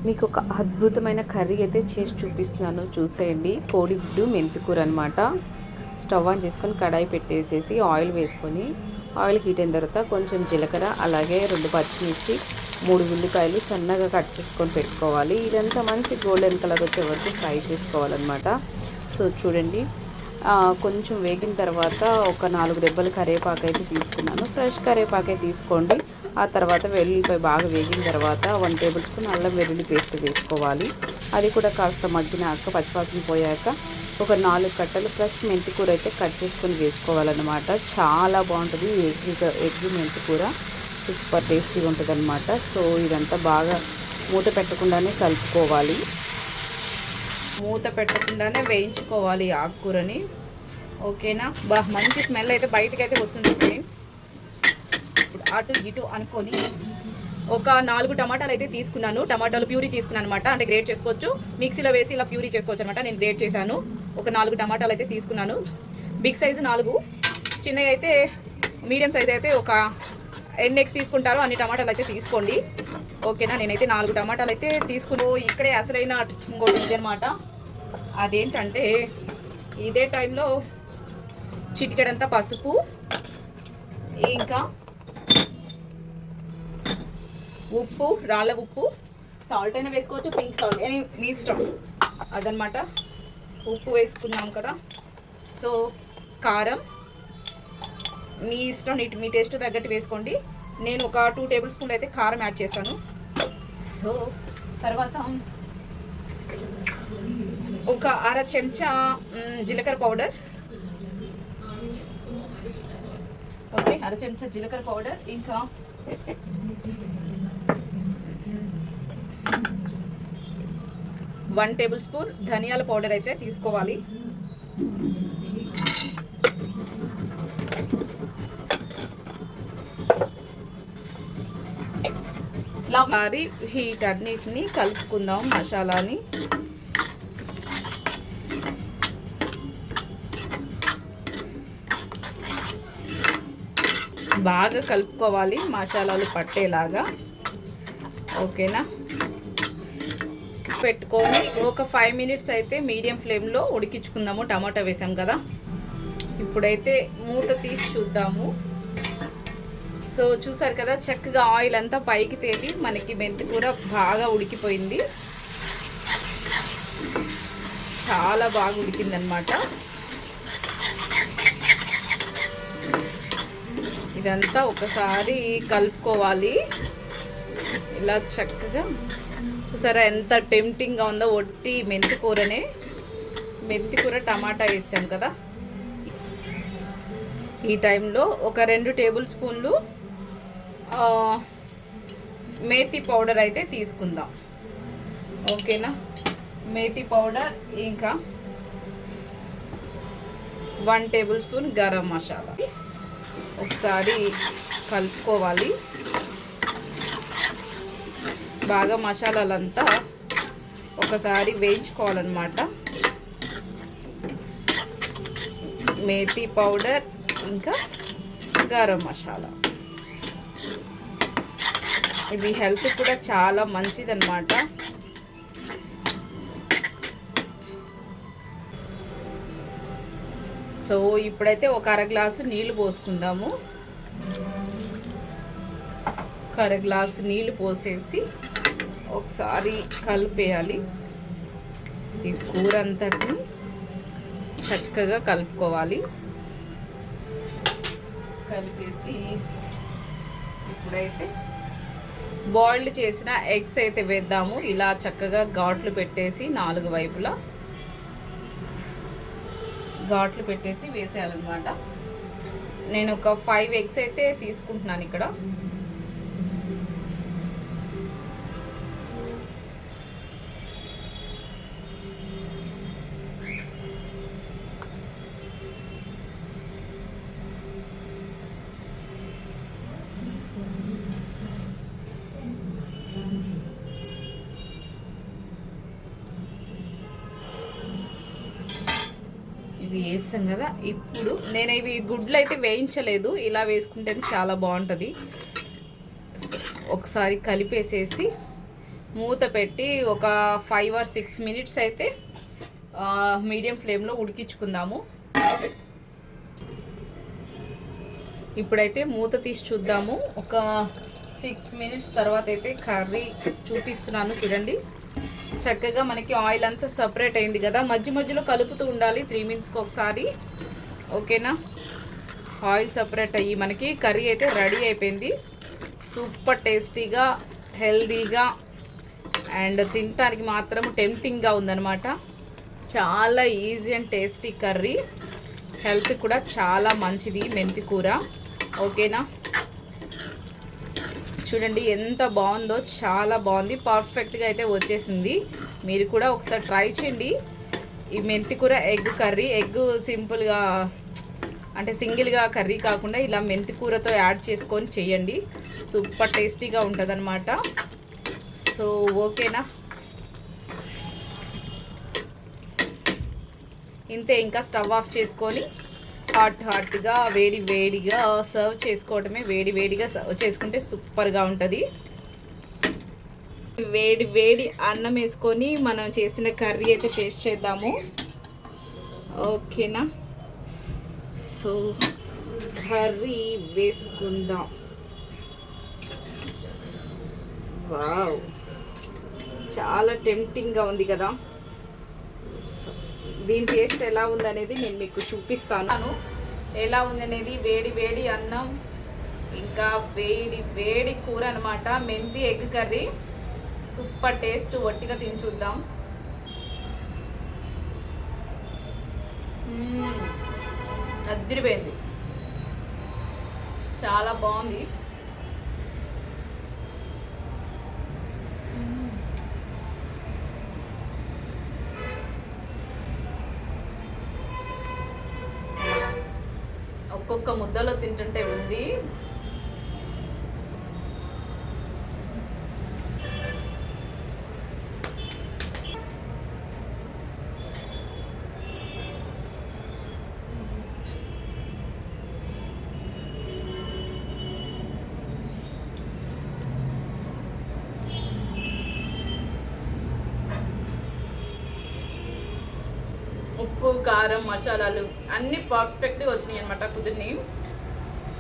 మీకు ఒక అద్భుతమైన కర్రీ అయితే చేసి చూపిస్తున్నాను, చూసేయండి. కోడిగుడ్డు మెంతికూర అనమాట. స్టవ్ ఆన్ చేసుకొని కడాయి పెట్టేసేసి ఆయిల్ వేసుకొని, ఆయిల్ హీట్ అయిన తర్వాత కొంచెం జీలకర్ర, అలాగే 2 పచ్చిమిర్చి, 3 ఉల్లిపాయలు సన్నగా కట్ చేసుకొని పెట్టుకోవాలి. ఇదంతా మంచి గోల్డెన్ కలర్ వచ్చే వరకు ఫ్రై చేసుకోవాలన్నమాట. సో చూడండి, కొంచెం వేగిన తర్వాత ఒక 4 రెబ్బలు కరివేపాకు అయితే తీసుకున్నాను. ఫ్రెష్ కరివేపాకే తీసుకోండి. ఆ తర్వాత వెల్లుల్లిపాయ బాగా వేగిన తర్వాత 1 టేబుల్ స్పూన్ అల్లం వెల్లుల్లి పేస్ట్ వేసుకోవాలి. అది కూడా కాస్త మగ్గినాక, పచ్చివాసన పోయాక ఒక 4 కట్టలు ఫ్రెష్ మెంతికూర అయితే కట్ చేసుకొని వేసుకోవాలన్నమాట. చాలా బాగుంటుంది ఎగ్ మెంతికూర, సూపర్ టేస్టీగా ఉంటుంది అనమాట. సో ఇదంతా బాగా మూత పెట్టకుండానే కలుపుకోవాలి. మూత పెట్టకుండానే వేయించుకోవాలి ఆకుకూరని. ఓకేనా? మంచి స్మెల్ అయితే బయటకు అయితే వస్తుంది ఫ్రెండ్స్. అటు ఇటు అనుకొని ఒక 4 టమాటాలు అయితే తీసుకున్నాను. టమాటాలు ప్యూరీ తీసుకున్నాను అనమాట. అంటే గ్రేట్ చేసుకోవచ్చు, మిక్సీలో వేసి ఇలా ప్యూరీ చేసుకోవచ్చు అనమాట. నేను గ్రేట్ చేశాను. ఒక 4 టమాటాలు అయితే తీసుకున్నాను. బిగ్ సైజు 4, చిన్నవి అయితే మీడియం సైజ్ అయితే ఒక ఎన్ని ఎగ్స్ తీసుకుంటారో అన్ని టమాటాలు అయితే తీసుకోండి. ఓకేనా? నేనైతే 4 టమాటాలు అయితే తీసుకుని, ఇక్కడే అసలైన ఇంకోటి ఇది అనమాట. అదేంటంటే ఇదే టైంలో చిటికెడంతా పసుపు, ఇంకా ఉప్పు, రాళ్ళ ఉప్పు, సాల్ట్ అయినా వేసుకోవచ్చు, పింక్ సాల్ట్ మీ ఇష్టం అదనమాట. ఉప్పు వేసుకున్నాం కదా. సో కారం మీ ఇష్టం, మీ టేస్ట్ తగ్గట్టు వేసుకోండి. నేను ఒక 2 టేబుల్ స్పూన్లు అయితే కారం యాడ్ చేశాను. సో తర్వాత ఒక 1/2 చెంచా జీలకర్ర పౌడర్. ఓకే, 1/2 చెంచా జీలకర్ర పౌడర్, ఇంకా 1 టేబుల్ స్పూన్ ధనియాల పౌడర్ అయితే తీసుకోవాలి. మరి వీటన్నిటిని కలుపుకుందాం మసాలాని. బాగా కలుపుకోవాలి మసాలాలు పట్టేలాగా. ఓకేనా? పెట్టుకొని ఒక 5 మినిట్స్ అయితే మీడియం ఫ్లేమ్లో ఉడికించుకుందాము. టమాటా వేసాం కదా. ఇప్పుడైతే మూత తీసి చూద్దాము. సో చూసారు కదా, చక్కగా ఆయిల్ అంతా పైకి తేలి మనకి మెంతికూర బాగా ఉడికిపోయింది. చాలా బాగా ఉడికిందనమాట. ఇదంతా ఒకసారి కలుపుకోవాలి ఇలా చక్కగా. చూసారా ఎంత టెంప్టింగ్గా ఉందో. ఒట్టి మెంతికూరనే, మెంతికూర టమాటా వేసాం కదా. ఈ టైంలో ఒక 2 టేబుల్ స్పూన్లు మేతి పౌడర్ అయితే తీసుకుందాం. ఓకేనా? మేతి పౌడర్, ఇంకా 1 టేబుల్ స్పూన్ గరం మసాలా. ఒకసారి కలుపుకోవాలి బాగా. మసాలాలంతా ఒకసారి వేయించుకోవాలన్నమాట. మేతి పౌడర్, ఇంకా గరం మసాలా, ఇది హెల్త్ కూడా చాలా మంచిదన్నమాట. సో ఇప్పుడైతే ఒక 1/2 గ్లాసు నీళ్లు పోసుకుందాము. 1/2 గ్లాసు నీళ్లు పోసేసి ఒకసారి కలిపేయాలి. ఈ కూర అంతటిని చక్కగా కలుపుకోవాలి. కలిపేసి ఇప్పుడైతే బాయిల్డ్ చేసిన ఎగ్స్ అయితే వేద్దాము. ఇలా చక్కగా ఘాట్లు పెట్టేసి 4 వైపులా ఘాట్లు పెట్టేసి వేసేయాలన్నమాట. నేను ఒక 5 ఎగ్స్ అయితే తీసుకుంటున్నాను ఇక్కడ. ఇవి వేసాం కదా. ఇప్పుడు నేను ఇవి గుడ్లు అయితే వేయించలేదు, ఇలా వేసుకుంటేనే చాలా బాగుంటుంది. ఒకసారి కలిపేసేసి మూత పెట్టి ఒక 5 or 6 minutes అయితే మీడియం ఫ్లేమ్లో ఉడికించుకుందాము. ఇప్పుడైతే మూత తీసి చూద్దాము. ఒక 6 minutes తర్వాత అయితే కర్రీ చూపిస్తున్నాను చూడండి. చక్కగా మనకి ఆయిల్ అంతా సపరేట్ అయింది కదా. మధ్య మధ్యలో కలుపుతూ ఉండాలి 3 minutesకి ఒకసారి. ఓకేనా? ఆయిల్ సపరేట్ అయ్యి మనకి కర్రీ అయితే రెడీ అయిపోయింది. సూపర్ టేస్టీగా, హెల్దీగా అండ్ తినడానికి మాత్రం టెంప్టింగ్గా ఉందన్నమాట. చాలా easy and tasty curry. Health కూడా చాలా మంచిది మెంతి కూర. ఓకేనా? చూడండి ఎంత బాగుందో, చాలా బాగుంది. పర్ఫెక్ట్గా అయితే వచ్చేసింది. మీరు కూడా ఒకసారి ట్రై చేయండి ఈ మెంతి కూర ఎగ్ కర్రీ. ఎగ్ సింపుల్గా అంటే సింగిల్గా కర్రీ కాకుండా ఇలా మెంతి కూరతో యాడ్ చేసుకొని చేయండి. సూపర్ టేస్టీగా ఉంటుంది అన్నమాట. సో ఓకేనా? ఇంతే, ఇంకా స్టవ్ ఆఫ్ చేసుకొని హాట్గా వేడిగా సర్వ్ చేసుకోవడమే. వేడిగా సర్వ్ చేసుకుంటే సూపర్గా ఉంటుంది. వేడి అన్నం వేసుకొని మనం చేసిన కర్రీ అయితే టేస్ట్ చేద్దాము. ఓకేనా? సో కర్రీ వేసుకుందాం. వావ్, చాలా టెంప్టింగ్గా ఉంది కదా. దీని టేస్ట్ ఎలా ఉందనేది నేను మీకు చూపిస్తాను. ఎలా ఉందనేది వేడి అన్నం, ఇంకా వేడి కూర అనమాట. మెంతి ఎగ్ కర్రీ సూపర్ టేస్ట్. వట్టిగా తిని చూద్దాం. అదిరిపోయింది, చాలా బాగుంది. ఒక్కొక్క ముద్దలో తింటుంటే ఉంది. ఉప్పు, కారం, మసాలాలు అన్నీ పర్ఫెక్ట్గా వచ్చినాయి అనమాట. కుదిరిని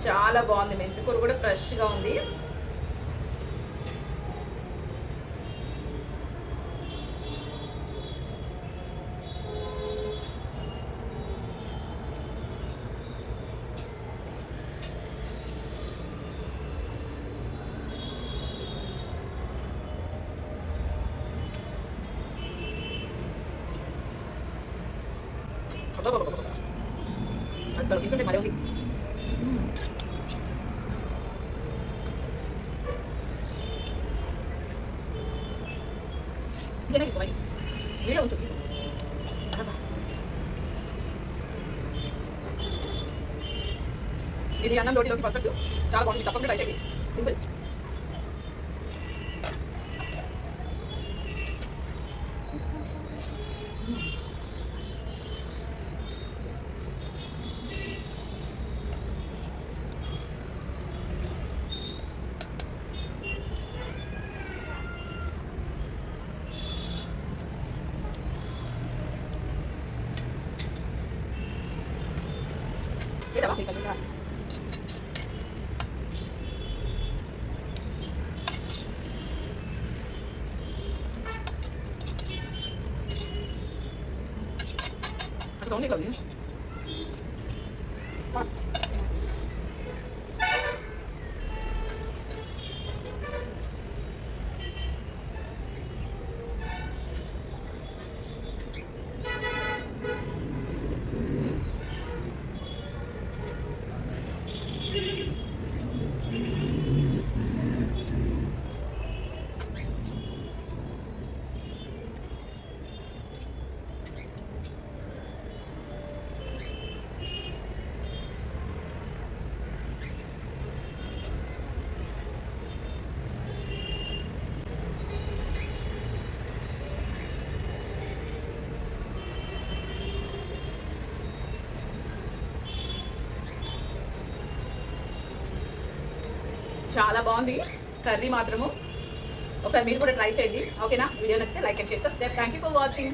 చాలా బాగుంది. మెంతికూర కూడా ఫ్రెష్గా ఉంది. అసలు తింటుంటే మళ్ళీ ఉంది. ఇంకేనా తీసుకోవాలి వీడియో ఉంచు. ఇది అన్నం రోటీలోకి పర్ఫెక్ట్. చాలా బాగుంది. తప్పకుండా ట్రై చేయండి. Simple. Kita bakal bisa. Aku tahu ni kalau ni. చాలా బాగుంది కర్రీ మాత్రము. ఒకసారి మీరు కూడా ట్రై చేయండి. ఓకేనా? వీడియో నచ్చితే like and share. Thank you for watching.